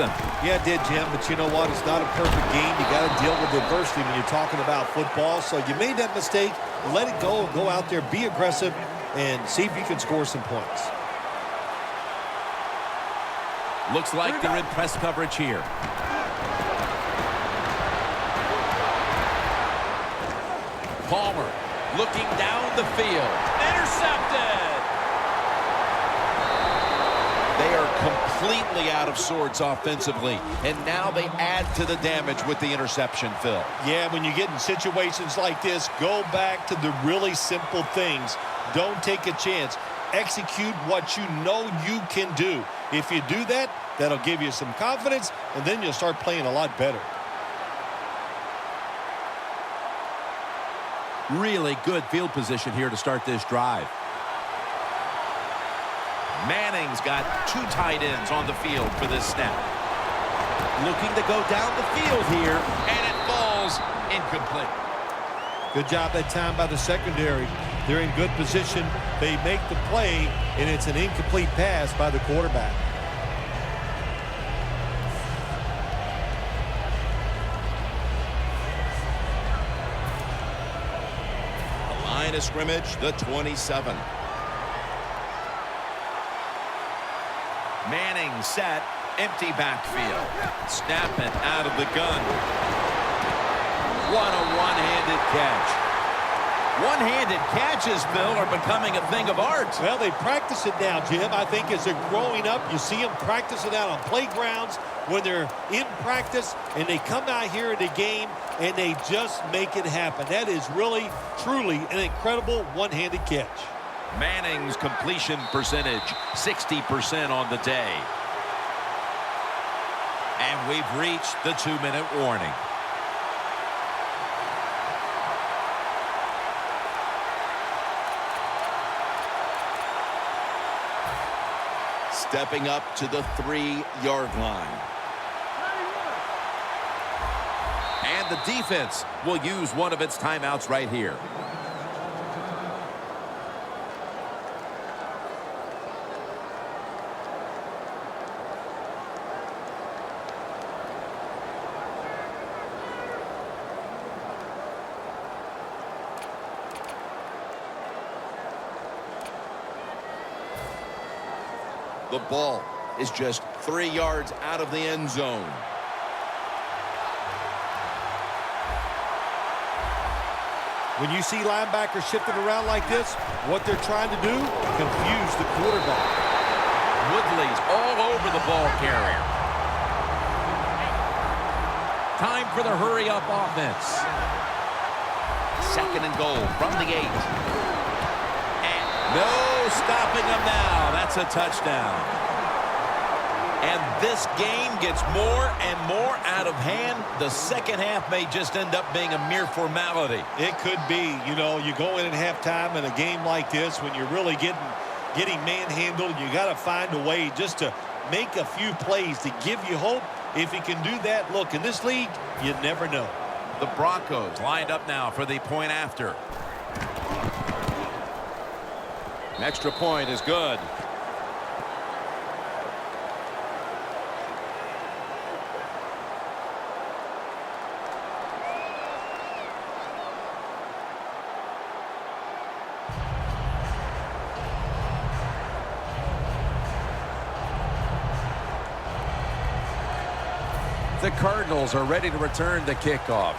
them. Yeah, it did, Jim, but you know what? It's not a perfect game. You got to deal with adversity when you're talking about football. So you made that mistake. Let it go. Go out there, be aggressive, and see if you can score some points. Looks like they're in press coverage here. Palmer looking down the field. Intercepted! They are completely out of sorts offensively, and now they add to the damage with the interception, Phil. Yeah, when you get in situations like this, go back to the really simple things. Don't take a chance. Execute what you know you can do. If you do that, that'll give you some confidence, and then you'll start playing a lot better. Really good field position here to start this drive. Manning's got two tight ends on the field for this snap. Looking to go down the field here, and it falls incomplete. Good job that time by the secondary. They're in good position. They make the play, and it's an incomplete pass by the quarterback. The line of scrimmage, the 27. Manning set, empty backfield. Snapping out of the gun. What a one-handed catch. One-handed catches, Bill, are becoming a thing of art. Well, they practice it now, Jim. I think as they're growing up, you see them practice it out on playgrounds when they're in practice, and they come out here in the game, and they just make it happen. That is really, truly an incredible one-handed catch. Manning's completion percentage, 60% on the day. And we've reached the 2-minute warning. Stepping up to the 3-yard line. And the defense will use one of its timeouts right here. The ball is just 3 yards out of the end zone. When you see linebackers shifting around like this, what they're trying to do, confuse the quarterback. Woodley's all over the ball carrier. Time for the hurry-up offense. 2nd and goal from the 8. And no stopping them now. That's a touchdown. And this game gets more and more out of hand. The second half may just end up being a mere formality. It could be. You know, you go in at halftime in a game like this when you're really getting manhandled. You got to find a way just to make a few plays to give you hope. If you can do that, look, in this league, you never know. The Broncos lined up now for the point after. An extra point is good. The Cardinals are ready to return the kickoff.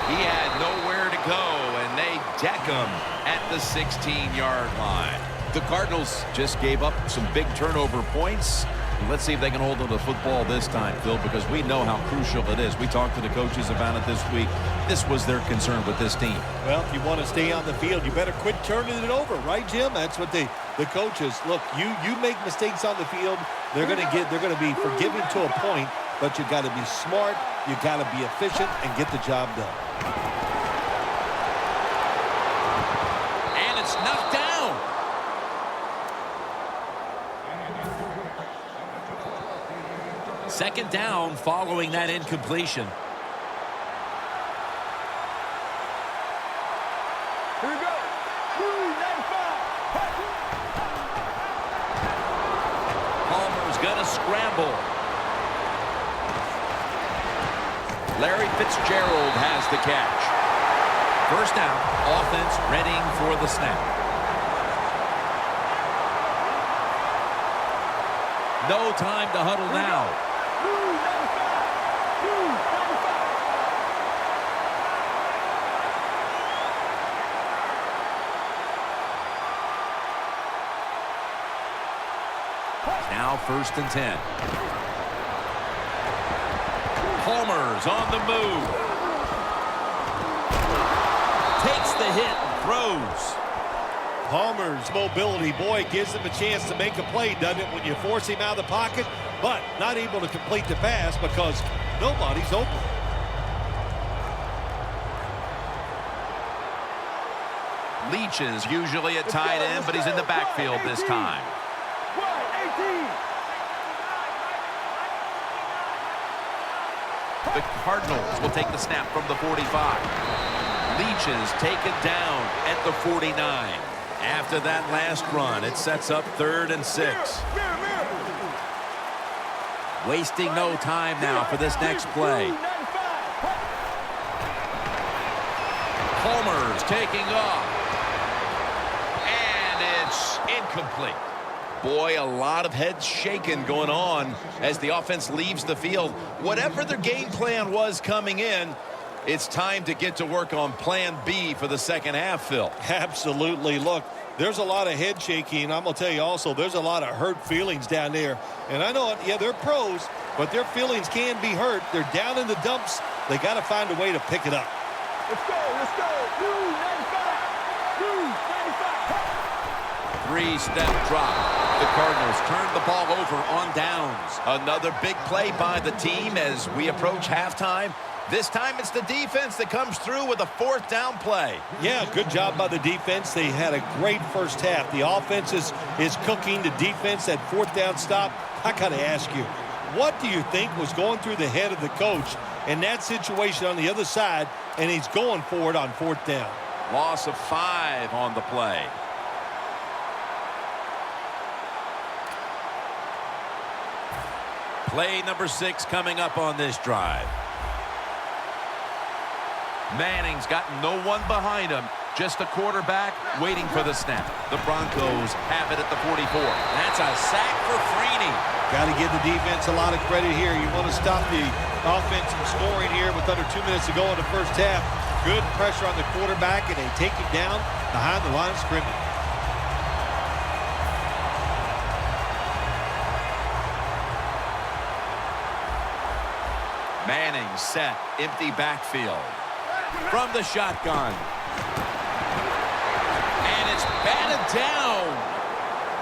He had nowhere to go, and they deck him at the 16-yard line. The Cardinals just gave up some big turnover points. Let's see if they can hold on to the football this time, Phil, because we know how crucial it is. We talked to the coaches about it this week. This was their concern with this team. Well, if you want to stay on the field, you better quit turning it over, right, Jim? That's what the coaches look. You make mistakes on the field, they're going to be forgiving to a point, but you got to be smart, you got to be efficient, and get the job done. And it's knocked down. Second down following that incompletion. scramble. Larry Fitzgerald has the catch. First down, offense readying for the snap. No time to huddle now. Now 1st and 10. Palmer's on the move. Takes the hit and throws. Palmer's mobility, boy, gives him a chance to make a play, doesn't it, when you force him out of the pocket, but not able to complete the pass because nobody's open. Leach is usually at tight end, but he's in the backfield this time. The Cardinals will take the snap from the 45. Leach is taken down at the 49. After that last run, it sets up 3rd and 6. Wasting no time now for this next play. Palmer's taking off. And it's incomplete. Boy, a lot of heads shaking going on as the offense leaves the field. Whatever their game plan was coming in, it's time to get to work on plan B for the second half, Phil. Absolutely. Look, there's a lot of head shaking. I'm going to tell you also, there's a lot of hurt feelings down there. And I know it, yeah, they're pros, but their feelings can be hurt. They're down in the dumps. They got to find a way to pick it up. Let's go, let's go. 295. 295. 3-step drop. The Cardinals turn the ball over on downs. Another big play by the team as we approach halftime. This time it's the defense that comes through with a 4th down play. Yeah, good job by the defense. They had a great first half. The offense is cooking. The defense, that 4th down stop. I got to ask you, what do you think was going through the head of the coach in that situation on the other side, and he's going for it on 4th down? Loss of 5 on the play. Play number 6 coming up on this drive. Manning's got no one behind him. Just a quarterback waiting for the snap. The Broncos have it at the 44. That's a sack for Freeney. Got to give the defense a lot of credit here. You want to stop the offense from scoring here with under 2 minutes to go in the first half. Good pressure on the quarterback, and they take him down behind the line of scrimmage. Manning set, empty backfield. From the shotgun. And it's batted down.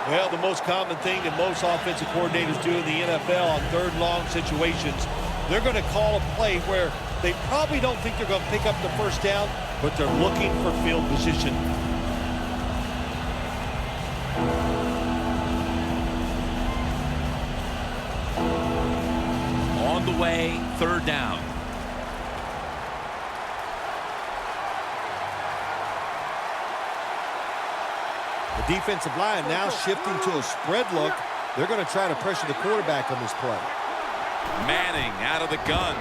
Well, the most common thing that most offensive coordinators do in the NFL on 3rd long situations, they're going to call a play where they probably don't think they're going to pick up the first down, but they're looking for field position. On the way, 3rd down. The defensive line now shifting to a spread look. They're going to try to pressure the quarterback on this play. Manning out of the gun.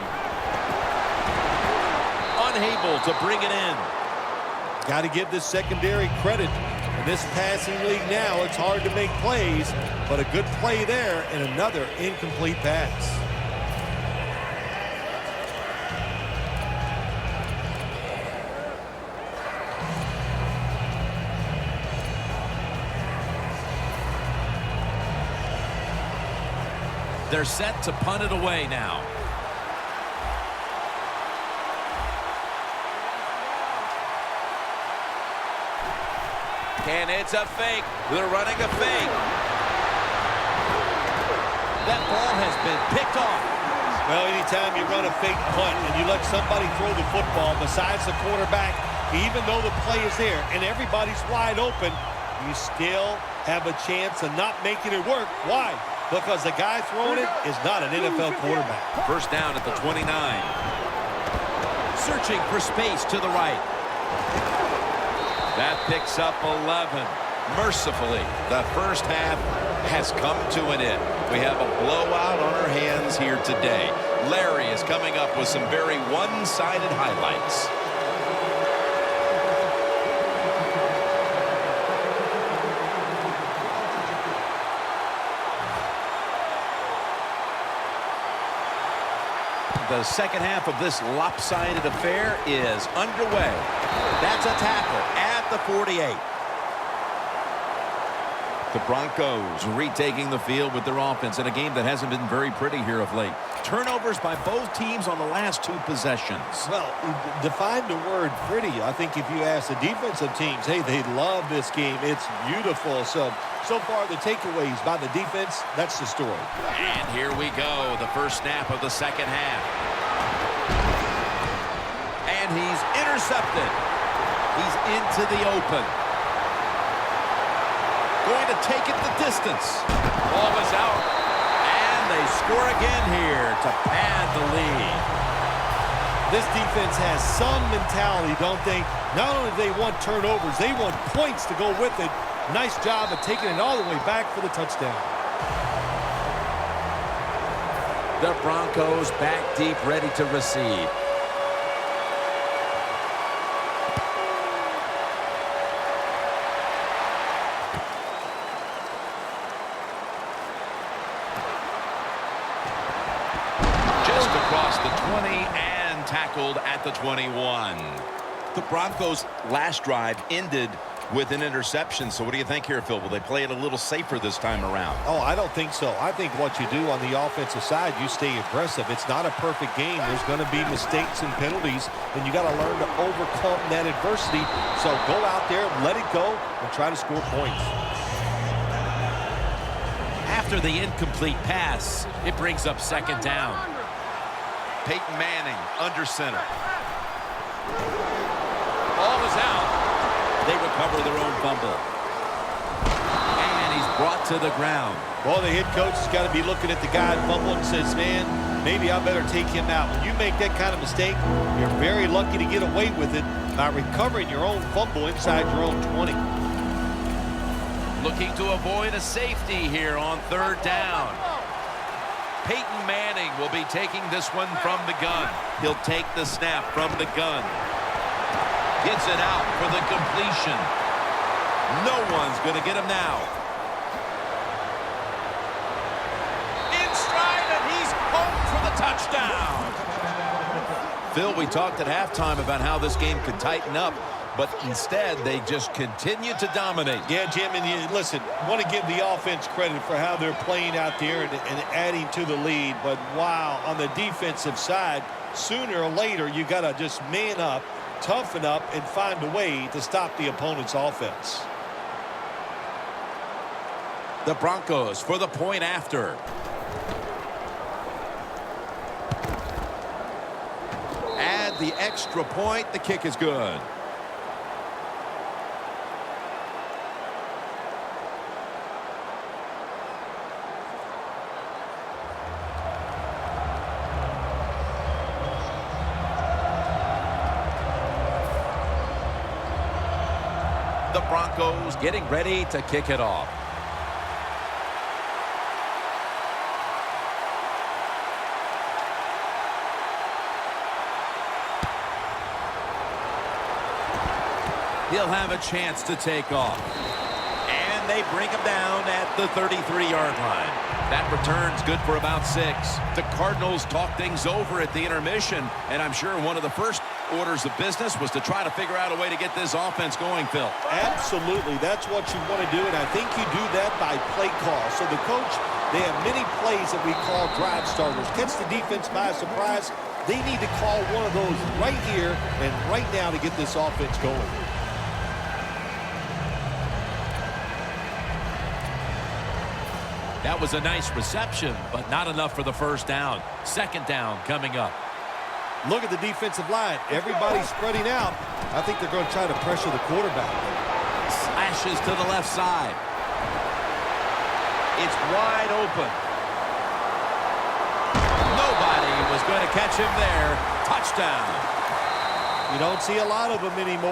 Unable to bring it in. Got to give this secondary credit. In this passing league now, it's hard to make plays, but a good play there and another incomplete pass. They're set to punt it away now. And it's a fake. They're running a fake. That ball has been picked off. Well, anytime you run a fake punt and you let somebody throw the football besides the quarterback, even though the play is there and everybody's wide open, you still have a chance of not making it work. Why? Because the guy throwing it is not an NFL quarterback. First down at the 29. Searching for space to the right. That picks up 11. Mercifully, the first half has come to an end. We have a blowout on our hands here today. Larry is coming up with some very one-sided highlights. The second half of this lopsided affair is underway. That's a tackle at the 48. The Broncos retaking the field with their offense in a game that hasn't been very pretty here of late. Turnovers by both teams on the last two possessions. Well, define the word pretty. I think if you ask the defensive teams, hey, they love this game. It's beautiful. So far the takeaways by the defense, that's the story. And here we go, the first snap of the second half. And he's intercepted. He's into the open. Going to take it the distance. Ball was out. And they score again here to pad the lead. This defense has some mentality, don't they? Not only do they want turnovers, they want points to go with it. Nice job of taking it all the way back for the touchdown. The Broncos back deep, ready to receive. Just across the 20 and tackled at the 21. The Broncos' last drive ended with an interception. So what do you think here, Phil? Will they play it a little safer this time around? Oh, I don't think so. I think what you do on the offensive side, you stay aggressive. It's not a perfect game. There's going to be mistakes and penalties, and you got to learn to overcome that adversity. So go out there, let it go, and try to score points. After the incomplete pass, it brings up second down. Peyton Manning under center. Ball is out. They recover their own fumble. And he's brought to the ground. Well, the head coach has got to be looking at the guy fumbling and says, man, maybe I better take him out. When you make that kind of mistake, you're very lucky to get away with it by recovering your own fumble inside your own 20. Looking to avoid a safety here on third down. Peyton Manning will be taking this one from the gun. He'll take the snap from the gun. Gets it out for the completion. No one's going to get him now. In stride, and he's home for the touchdown. Phil, we talked at halftime about how this game could tighten up, but instead they just continue to dominate. Yeah, Jim, and listen, want to give the offense credit for how they're playing out there and adding to the lead, but wow, on the defensive side, sooner or later you got to just man up, toughen up, and find a way to stop the opponent's offense. The Broncos for the point after. Add the extra point. The kick is good. The Broncos getting ready to kick it off. He'll have a chance to take off. And they bring him down at the 33-yard line. That return's good for about 6. The Cardinals talk things over at the intermission, and I'm sure one of the first orders of business was to try to figure out a way to get this offense going, Phil. Absolutely. That's what you want to do, and I think you do that by play call. So the coach, they have many plays that we call drive starters. Catch the defense by surprise. They need to call one of those right here and right now to get this offense going. That was a nice reception, but not enough for the first down. Second down coming up. Look at the defensive line. Everybody's spreading out. I think they're going to try to pressure the quarterback. Slashes to the left side. It's wide open. Nobody was going to catch him there. Touchdown. You don't see a lot of them anymore.